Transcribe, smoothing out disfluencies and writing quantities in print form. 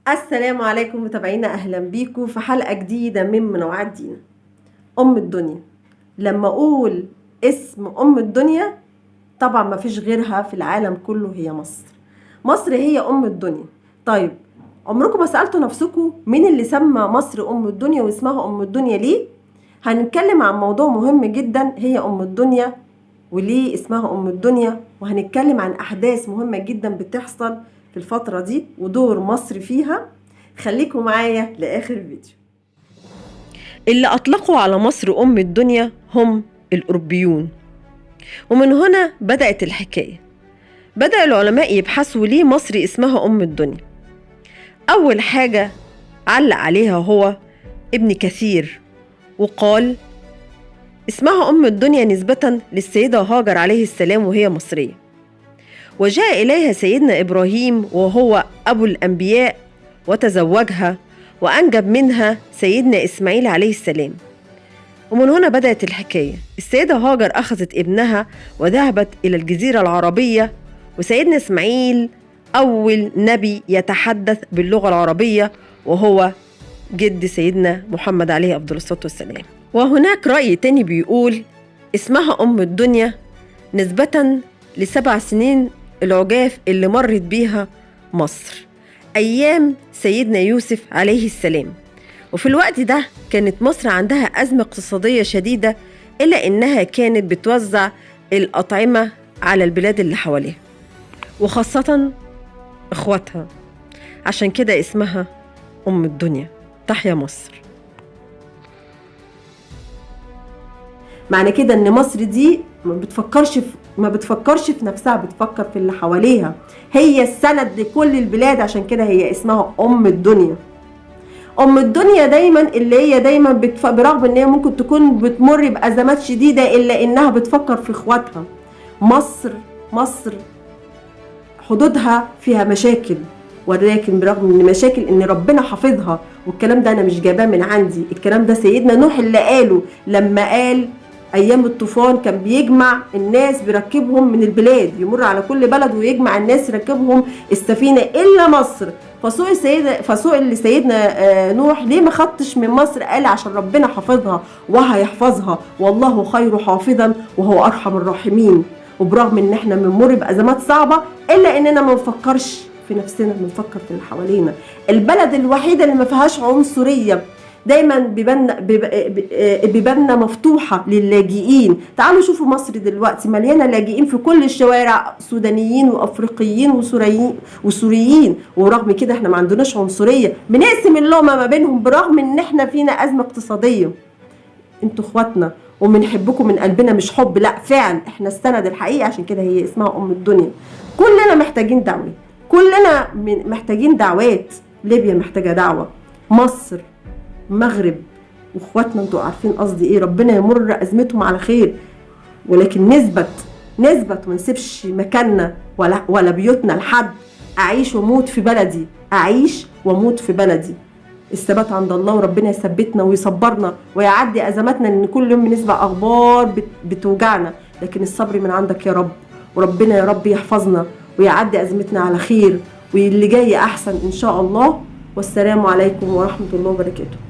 السلام عليكم متابعينا، اهلا بيكم في حلقه جديده من منوعات دينا. ام الدنيا، لما اقول اسم ام الدنيا طبعا ما فيش غيرها في العالم كله، هي مصر. مصر هي ام الدنيا. طيب، عمركم ما سالتوا نفسكم مين اللي سمى مصر ام الدنيا واسمها ام الدنيا ليه؟ هنتكلم عن موضوع مهم جدا، هي ام الدنيا وليه اسمها ام الدنيا، وهنتكلم عن احداث مهمه جدا بتحصل في الفتره دي ودور مصر فيها. خليكم معايا لاخر الفيديو. اللي اطلقوا على مصر ام الدنيا هم الاوروبيون، ومن هنا بدات الحكايه. بدا العلماء يبحثوا ليه مصر اسمها ام الدنيا. اول حاجه علق عليها هو ابن كثير، وقال اسمها أم الدنيا نسبة للسيدة هاجر عليه السلام وهي مصرية، وجاء إليها سيدنا إبراهيم وهو أبو الأنبياء وتزوجها وأنجب منها سيدنا إسماعيل عليه السلام. ومن هنا بدأت الحكاية. السيدة هاجر أخذت ابنها وذهبت إلى الجزيرة العربية، وسيدنا إسماعيل أول نبي يتحدث باللغة العربية وهو جد سيدنا محمد عليه أفضل الصلاة والسلام. وهناك رأي تاني بيقول اسمها أم الدنيا نسبة ل7 سنين العجاف اللي مرت بيها مصر أيام سيدنا يوسف عليه السلام. وفي الوقت ده كانت مصر عندها أزمة اقتصادية شديدة، إلا إنها كانت بتوزع الأطعمة على البلاد اللي حواليها وخاصة إخواتها، عشان كده اسمها أم الدنيا. تحيا مصر. معنى كده ان مصر دي ما بتفكرش في نفسها، بتفكر في اللي حواليها. هي السند لكل البلاد، عشان كده هي اسمها ام الدنيا. ام الدنيا دايما اللي هي دايما برغم ان هي ممكن تكون بتمر بازمات شديده، الا انها بتفكر في اخواتها. مصر حدودها فيها مشاكل، ولكن برغم من مشاكل ان ربنا حافظها. والكلام ده انا مش جايباه من عندي، الكلام ده سيدنا نوح اللي قاله لما قال ايام الطوفان كان بيجمع الناس بيركبهم من البلاد، يمر على كل بلد ويجمع الناس يركبهم السفينه الا مصر. فسئل سيدنا نوح ليه ما خدتش من مصر؟ قال عشان ربنا حافظها وهيحفظها، والله خير حافظا وهو ارحم الراحمين. وبرغم ان احنا بنمر بازمات صعبه، الا اننا ما نفكرش في نفسنا، بنفكر في اللي حوالينا. البلد الوحيده اللي ما فيهاش عنصريه، دايما بيباننا مفتوحه للاجئين. تعالوا شوفوا مصر دلوقتي مليانه لاجئين في كل الشوارع، سودانيين وافريقيين وسوريين، ورغم كده احنا ما عندناش عنصريه، بنقسم اللقمه ما بينهم برغم ان احنا فينا ازمه اقتصاديه. انتوا اخواتنا وبنحبكم من قلبنا، مش حب، لا فعلا احنا السند الحقيقي، عشان كده هي اسمها ام الدنيا. كلنا محتاجين دعوه، كلنا محتاجين دعوات. ليبيا محتاجه دعوه، مصر، مغرب، واخواتنا انتوا عارفين قصدي ايه. ربنا يمر ازمتهم على خير، ولكن نثبت وما نسيبش مكاننا ولا بيوتنا لحد. اعيش واموت في بلدي، اعيش واموت في بلدي. الثبات عند الله، وربنا يثبتنا ويصبرنا ويعدي ازماتنا، لان كل يوم بنسمع اخبار بتوجعنا، لكن الصبر من عندك يا رب. وربنا يا رب يحفظنا ويعدي ازمتنا على خير، واللي جاي احسن ان شاء الله. والسلام عليكم ورحمه الله وبركاته.